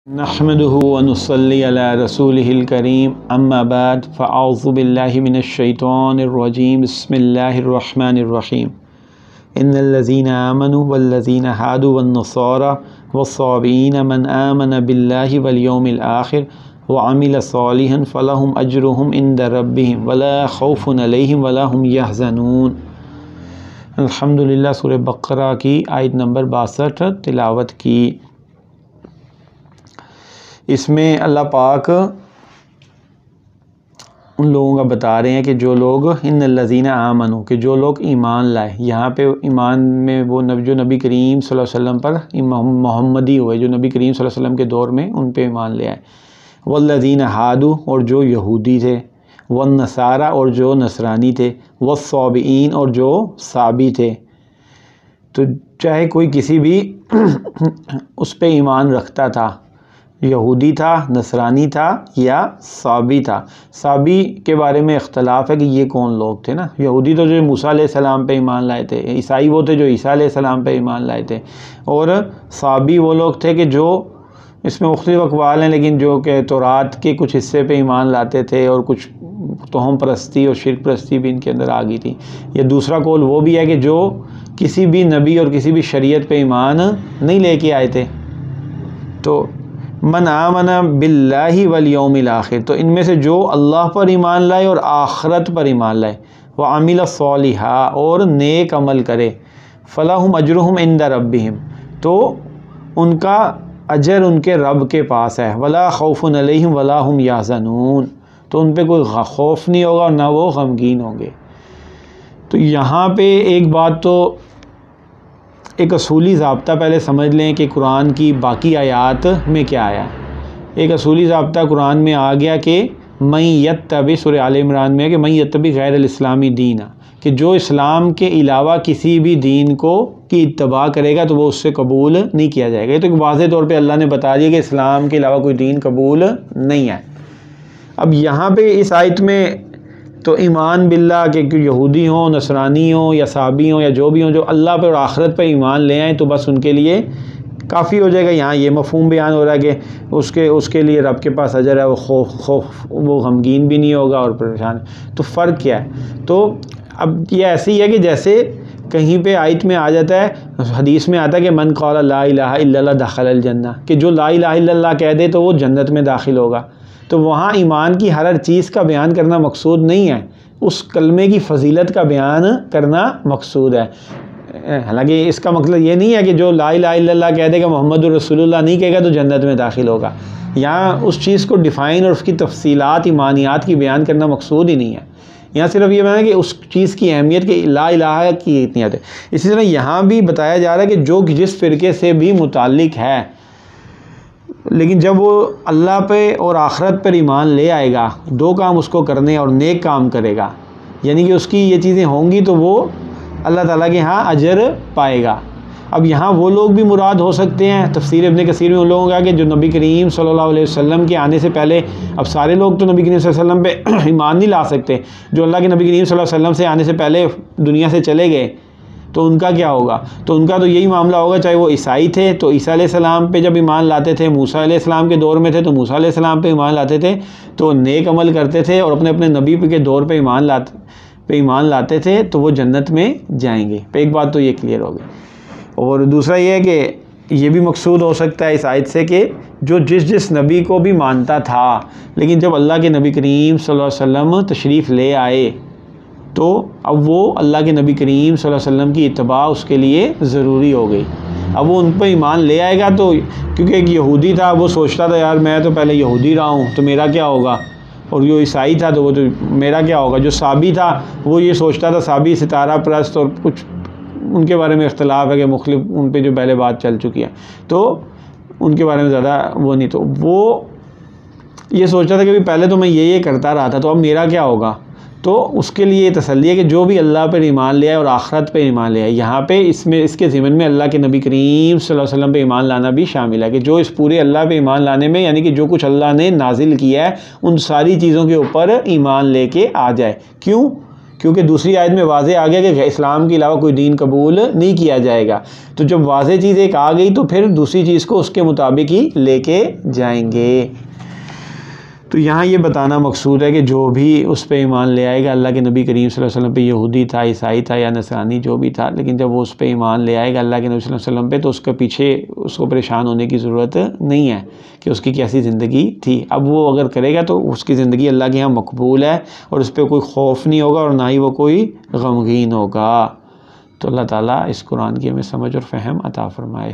نحمده ونصلي على رسوله الكريم اما بعد فاعوذ بالله من الشيطان الرجيم بسم الله الرحمن الرحيم ان الذين آمنوا والذين هادوا والنصارى والصابئين من آمن بالله واليوم الآخر وعمل صالحا فلهم اجرهم عند ربهم ولا خوف عليهم ولا هم يحزنون۔ الحمدللہ سورہ بقرہ کی آیت نمبر 62 تلاوت کی۔ اس میں اللہ پاک ان لوگوں کا بتا رہے ہیں کہ جو لوگ ان الذین آمنوا، کہ جو لوگ ایمان لائے۔ یہاں پہ ایمان میں وہ جو نبی کریم صلی اللہ علیہ وسلم پر محمدی ہوئے، جو نبی کریم صلی اللہ علیہ وسلم کے دور میں ان پہ ایمان لے آئے۔ والذین ہادوا، اور جو یہودی تھے، والنصارى، اور جو نصرانی تھے، والصابئین، اور جو صابی تھے۔ تو چاہے کوئی کسی بھی اس پہ ایمان رکھتا تھا، یہودی تھا، نصرانی تھا یا صابی تھا۔ صابی کے بارے میں اختلاف ہے کہ یہ کون لوگ تھے نا۔ یہودی تو جو موسیٰ علیہ السلام پہ ایمان لائے تھے، عیسائی وہ تھے جو عیسیٰ علیہ السلام پہ ایمان لائے تھے، اور صابی وہ لوگ تھے کہ جو، اس میں مختلف اقوال ہیں لیکن جو کہ تورات کے کچھ حصے پہ ایمان لاتے تھے اور کچھ توہم پرستی اور شرک پرستی بھی ان کے اندر آ گئی تھی۔ یا دوسرا قول وہ بھی ہے کہ جو کسی بھی نبی اور کسی بھی شریعت پہ ایمان نہیں لے کے آئے تھے۔ تو من آمن باللہ والیوم الآخر، تو ان میں سے جو اللہ پر ایمان لائے اور آخرت پر ایمان لائے، وعمل صالحا، اور نیک عمل کرے، فلہم اجرہم عند ربہم، تو ان کا اجر ان کے رب کے پاس ہے، ولا خوف علیہم ولا ہم یحزنون، تو ان پہ کوئی خوف نہیں ہوگا اور نہ وہ غمگین ہوں گے۔ تو یہاں پہ ایک بات تو ایک اصولی ضابطہ پہلے سمجھ لیں کہ قرآن کی باقی آیات میں کیا آیا۔ ایک اصولی ضابطہ قرآن میں آ گیا کہ من یتبع، سورہ آل عمران میں ہے کہ من یتبع غیر الاسلامی دینا، کہ جو اسلام کے علاوہ کسی بھی دین کی اتباع کرے گا تو وہ اس سے قبول نہیں کیا جائے گا۔ یہ تو ایک واضح طور پہ اللہ نے بتا دیا کہ اسلام کے علاوہ کوئی دین قبول نہیں ہے۔ اب یہاں پہ اس آیت میں تو ایمان باللہ کہ یہودی ہوں، نصرانی ہوں یا صابی ہوں یا جو بھی ہوں، جو اللہ پہ اور آخرت پہ ایمان لے آئیں تو بس ان کے لیے کافی ہو جائے گا۔ یہاں یہ مفہوم بیان ہو رہا ہے کہ اس کے لیے رب کے پاس اجر ہے، وہ وہ غمگین بھی نہیں ہوگا اور پریشان۔ تو فرق کیا ہے؟ تو اب یہ ایسی ہے کہ جیسے کہیں پہ آیت میں آ جاتا ہے، حدیث میں آتا ہے کہ من قال لا الہ الا اللہ دخل الجنہ، کہ جو لا الہ الا اللہ کہہ دے تو وہ جنت میں داخل ہوگا۔ تو وہاں ایمان کی ہر چیز کا بیان کرنا مقصود نہیں ہے، اس کلمے کی فضیلت کا بیان کرنا مقصود ہے۔ حالانکہ اس کا مطلب یہ نہیں ہے کہ جو لا الہ الا اللہ کہہ دے گا، محمد الرسول اللہ نہیں کہے گا تو جنت میں داخل ہوگا۔ یہاں اس چیز کو ڈیفائن اور اس کی تفصیلات ایمانیات کی بیان کرنا مقصود ہی نہیں ہے۔ یہاں صرف یہ بیان ہے کہ اس چیز کی اہمیت کہ لا الہ کی اتنی ہے۔ اسی طرح یہاں بھی بتایا جا رہا ہے کہ جو جس فرقے سے بھی متعلق ہے، لیکن جب وہ اللہ پہ اور آخرت پر ایمان لے آئے گا، دو کام اس کو کرنے اور نیک کام کرے گا، یعنی کہ اس کی یہ چیزیں ہوں گی تو وہ اللہ تعالیٰ کے ہاں اجر پائے گا۔ اب یہاں وہ لوگ بھی مراد ہو سکتے ہیں، تفسیر ابن کثیر میں ان لوگوں کا کہ جو نبی کریم صلی اللہ علیہ وسلم کے آنے سے پہلے، اب سارے لوگ تو نبی کریم صلی اللہ علیہ وسلم پہ ایمان نہیں لا سکتے، جو اللہ کے نبی کریم صلی اللہ علیہ وسلم سے آنے سے پہلے دنیا سے چلے گئے تو ان کا کیا ہوگا؟ تو ان کا تو یہی معاملہ ہوگا، چاہے وہ عیسائی تھے تو عیسیٰ علیہ السلام پہ جب ایمان لاتے تھے، موسیٰ علیہ السلام کے دور میں تھے تو موسیٰ علیہ السلام پہ ایمان لاتے تھے، تو نیک عمل کرتے تھے اور اپنے نبی کے دور پہ ایمان لاتے تھے تو وہ جنت میں جائیں گے۔ ایک بات تو یہ کلیئر ہوگی۔ اور دوسرا یہ ہے کہ یہ بھی مقصود ہو سکتا ہے اس آیت سے کہ جو جس نبی کو بھی مانتا تھا، لیکن جب اللہ کے نبی کریم صلی اللہ علیہ وسلم تشریف لے آئے تو اب وہ اللہ کے نبی کریم صلی اللہ علیہ وسلم کی اتباع اس کے لیے ضروری ہو گئی۔ اب وہ ان پہ ایمان لے آئے گا تو کیونکہ ایک یہودی تھا، وہ سوچتا تھا یار میں تو پہلے یہودی رہا ہوں تو میرا کیا ہوگا، اور جو عیسائی تھا تو وہ تو میرا کیا ہوگا۔ جو صابی تھا وہ یہ سوچتا تھا، صابی ستارہ پرست اور کچھ ان کے بارے میں اختلاف ہے کہ مختلف ان پہ جو پہلے بات چل چکی ہے تو ان کے بارے میں زیادہ وہ نہیں، تو وہ یہ سوچتا تھا کہ پہلے تو میں یہ کرتا رہا تھا تو اب میرا کیا ہوگا۔ تو اس کے لیے یہ تسلی ہے کہ جو بھی اللہ پر ایمان لے آئے اور آخرت پہ ایمان لے آئے، یہاں پہ اس کے ضمن میں اللہ کے نبی کریم صلی اللہ علیہ وسلم پہ ایمان لانا بھی شامل ہے، کہ جو اس پورے اللہ پہ ایمان لانے میں، یعنی کہ جو کچھ اللہ نے نازل کیا ہے ان ساری چیزوں کے اوپر ایمان لے کے آ جائے۔ کیوں؟ کیونکہ دوسری آیت میں واضح آ گیا کہ اسلام کے علاوہ کوئی دین قبول نہیں کیا جائے گا، تو جب واضح چیز ایک آ گئی تو پھر دوسری چیز کو اس کے مطابق ہی لے کے جائیں گے۔ تو یہاں یہ بتانا مقصود ہے کہ جو بھی اس پہ ایمان لے آئے گا، اللہ کے نبی کریم صلی اللہ علیہ وسلم پہ، یہودی تھا، عیسائی تھا یا نصرانی جو بھی تھا، لیکن جب وہ اس پہ ایمان لے آئے گا اللہ کے نبی صلی اللہ علیہ وسلم پہ، تو اس کے پیچھے اس کو پریشان ہونے کی ضرورت نہیں ہے کہ اس کی کیسی زندگی تھی۔ اب وہ اگر کرے گا تو اس کی زندگی اللہ کے یہاں مقبول ہے، اور اس پہ کوئی خوف نہیں ہوگا اور نہ ہی وہ کوئی غمگین ہوگا۔ تو اللہ تعالیٰ اس قرآن کی ہمیں سمجھ اور فہم عطا فرمائے۔